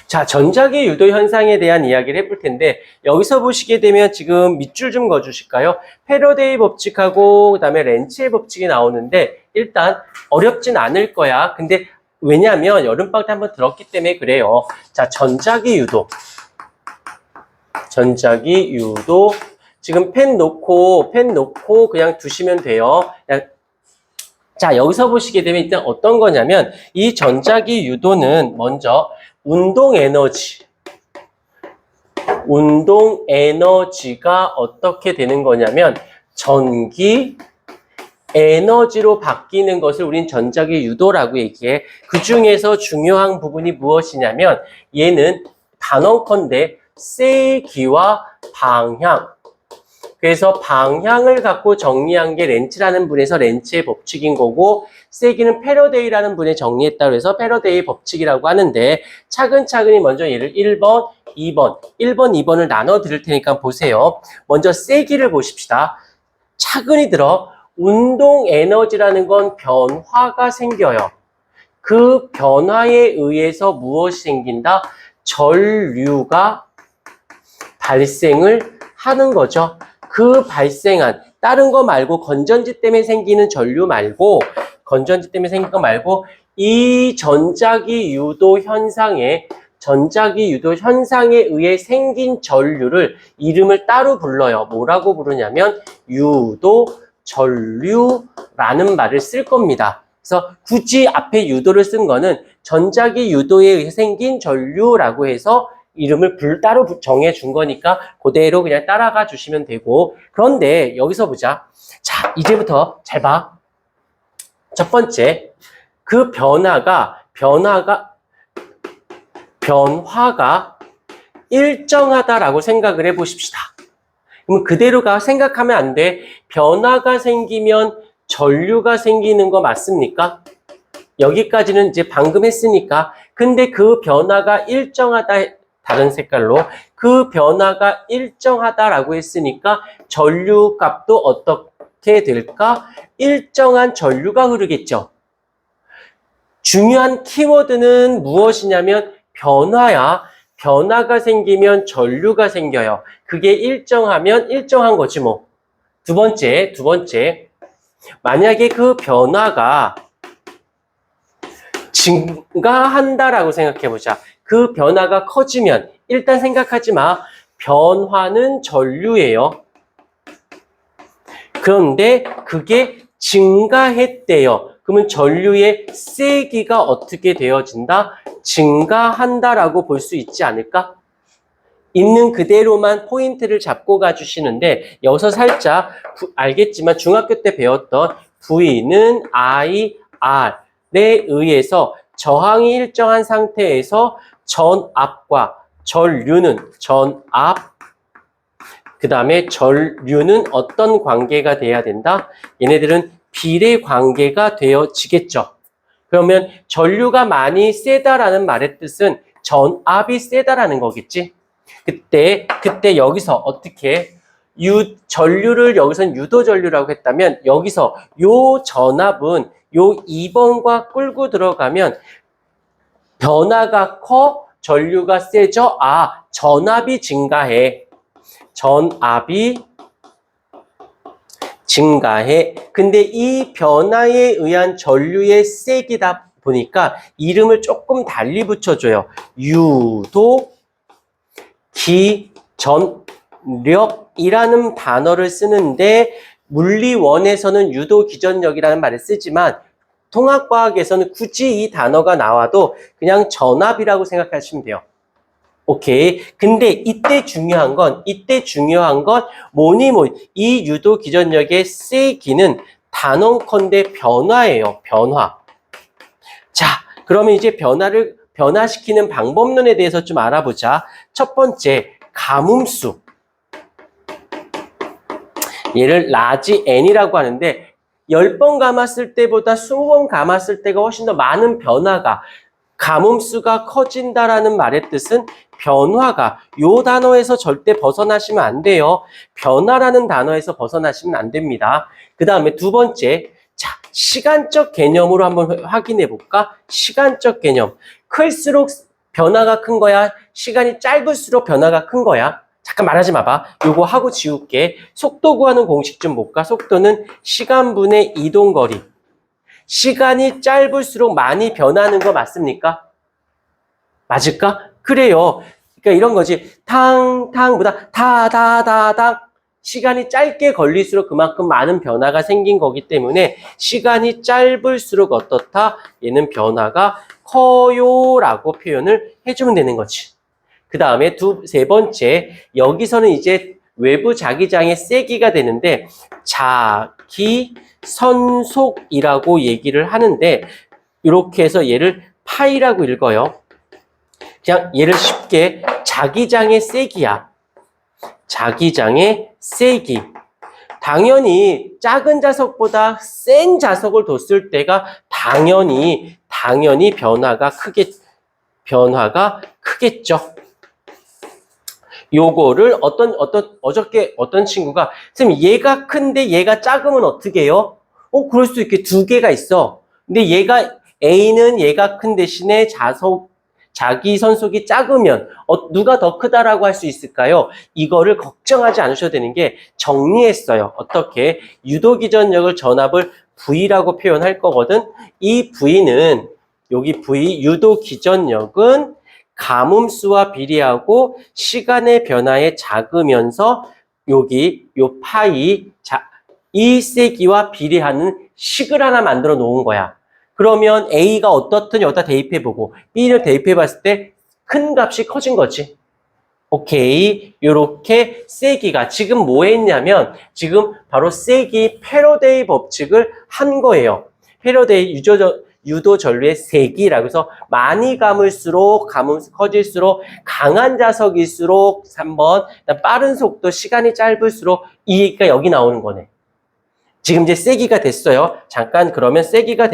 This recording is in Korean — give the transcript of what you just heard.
자, 전자기 유도 현상에 대한 이야기를 해볼 텐데 여기서 보시게 되면 지금 밑줄 좀 그어주실까요? 패러데이 법칙하고 그다음에 렌츠의 법칙이 나오는데 일단 어렵진 않을 거야. 근데 왜냐하면 여름방학 때 한번 들었기 때문에 그래요. 자, 전자기 유도 지금 펜 놓고 그냥 두시면 돼요. 자, 여기서 보시게 되면 일단 어떤 거냐면 이 전자기 유도는 먼저 운동 에너지가 어떻게 되는 거냐면 전기 에너지로 바뀌는 것을 우린 전자기 유도라고 얘기해. 그 중에서 중요한 부분이 무엇이냐면 얘는 단언컨대 세기와 방향. 그래서 방향을 갖고 정리한 게 렌츠라는 분에서 렌츠의 법칙인 거고 세기는 패러데이라는 분이 정리했다고 해서 패러데이 법칙이라고 하는데 차근차근히 먼저 얘를 1번, 2번, 2번을 나눠 드릴 테니까 보세요. 먼저 세기를 보십시다. 차근히 들어 운동 에너지라는 건 변화가 생겨요. 그 변화에 의해서 무엇이 생긴다? 전류가 발생을 하는 거죠. 그 발생한 다른 거 말고 건전지 때문에 생기는 전류 말고 이 전자기 유도 현상에 의해 생긴 전류를 이름을 따로 불러요. 뭐라고 부르냐면 유도 전류라는 말을 쓸 겁니다. 그래서 굳이 앞에 유도를 쓴 거는 전자기 유도에 의해 생긴 전류라고 해서 이름을 따로 정해준 거니까 그대로 그냥 따라가 주시면 되고 그런데 여기서 보자. 자, 이제부터 잘 봐. 첫 번째, 그 변화가 일정하다라고 생각을 해보십시다. 그럼 그대로가 생각하면 안 돼. 변화가 생기면 전류가 생기는 거 맞습니까? 여기까지는 이제 방금 했으니까. 근데 그 변화가 일정하다, 다른 색깔로 그 변화가 일정하다라고 했으니까 전류 값도 어떻게 될까? 일정한 전류가 흐르겠죠. 중요한 키워드는 무엇이냐면 변화야. 변화가 생기면 전류가 생겨요. 그게 일정하면 일정한 거지 뭐. 두 번째. 만약에 그 변화가 증가한다라고 생각해보자. 그 변화가 커지면 일단 생각하지 마. 변화는 전류예요. 그런데 그게 증가했대요. 그러면 전류의 세기가 어떻게 되어진다? 증가한다라고 볼 수 있지 않을까? 있는 그대로만 포인트를 잡고 가주시는데 여기서 살짝 알겠지만 중학교 때 배웠던 V는 IR에 의해서 저항이 일정한 상태에서 전압과 전류는 그 다음에 전류는 어떤 관계가 돼야 된다? 얘네들은 비례 관계가 되어지겠죠. 그러면 전류가 많이 세다라는 말의 뜻은 전압이 세다라는 거겠지. 그때 여기서 어떻게 전류를 여기서는 유도 전류라고 했다면 여기서 요 전압은 요 2번과 끌고 들어가면 변화가 커 전류가 세져. 전압이 증가해. 근데 이 변화에 의한 전류의 세기다 보니까 이름을 조금 달리 붙여줘요. 유도 기전력이라는 단어를 쓰는데 물리원에서는 유도 기전력이라는 말을 쓰지만 통합과학에서는 굳이 이 단어가 나와도 그냥 전압이라고 생각하시면 돼요. 오케이. 근데 이때 중요한 건 이 유도 기전력의 세기는 단언컨대 변화예요. 변화. 자, 그러면 이제 변화시키는 방법론에 대해서 좀 알아보자. 첫 번째, 가뭄수. 얘를 라지 N이라고 하는데 10번 감았을 때보다 20번 감았을 때가 훨씬 더 많은 변화가 가뭄수가 커진다라는 말의 뜻은 변화가 요 단어에서 절대 벗어나시면 안 돼요. 변화라는 단어에서 벗어나시면 안 됩니다. 그 다음에 두 번째, 자, 시간적 개념으로 한번 확인해 볼까? 시간적 개념. 클수록 변화가 큰 거야? 시간이 짧을수록 변화가 큰 거야? 잠깐 말하지 마봐. 요거 하고 지울게. 속도 구하는 공식 좀 볼까? 속도는 시간분의 이동거리. 시간이 짧을수록 많이 변하는 거 맞습니까? 맞을까? 그래요. 그러니까 이런 거지. 탕탕보다 다다다당. 시간이 짧게 걸릴수록 그만큼 많은 변화가 생긴 거기 때문에 시간이 짧을수록 어떻다? 얘는 변화가 커요라고 표현을 해주면 되는 거지. 그 다음에 세 번째, 여기서는 이제 외부 자기장의 세기가 되는데 자기선속이라고 얘기를 하는데 이렇게 해서 얘를 파이라고 읽어요. 그냥 얘를 쉽게 자기장의 세기야. 자기장의 세기. 당연히 작은 자석보다 센 자석을 뒀을 때가 당연히 변화가 크겠죠. 요거를 어저께 어떤 친구가, 선생님, 얘가 큰데 얘가 작으면 어떻게 해요? 그럴 수 있게 두 개가 있어. 근데 A는 얘가 큰 대신에 자기 선속이 작으면 누가 더 크다라고 할 수 있을까요? 이거를 걱정하지 않으셔도 되는 게 정리했어요. 어떻게? 유도기전력을 전압을 V라고 표현할 거거든. 이 V는 여기 V 유도기전력은 가뭄수와 비례하고 시간의 변화에 작으면서 여기 요 파이 이 세기와 비례하는 식을 하나 만들어 놓은 거야. 그러면 A가 어떻든 여기다 대입해보고 B를 대입해봤을 때 큰 값이 커진 거지. 오케이. 요렇게 세기가 지금 뭐 했냐면 지금 바로 세기 패러데이 법칙을 한 거예요. 패러데이 유도 전류의 세기라고 해서 많이 감을수록 커질수록 강한 자석일수록 3번 빠른 속도 시간이 짧을수록 이 얘기가 여기 나오는 거네. 지금 이제 세기가 됐어요. 잠깐 그러면 세기가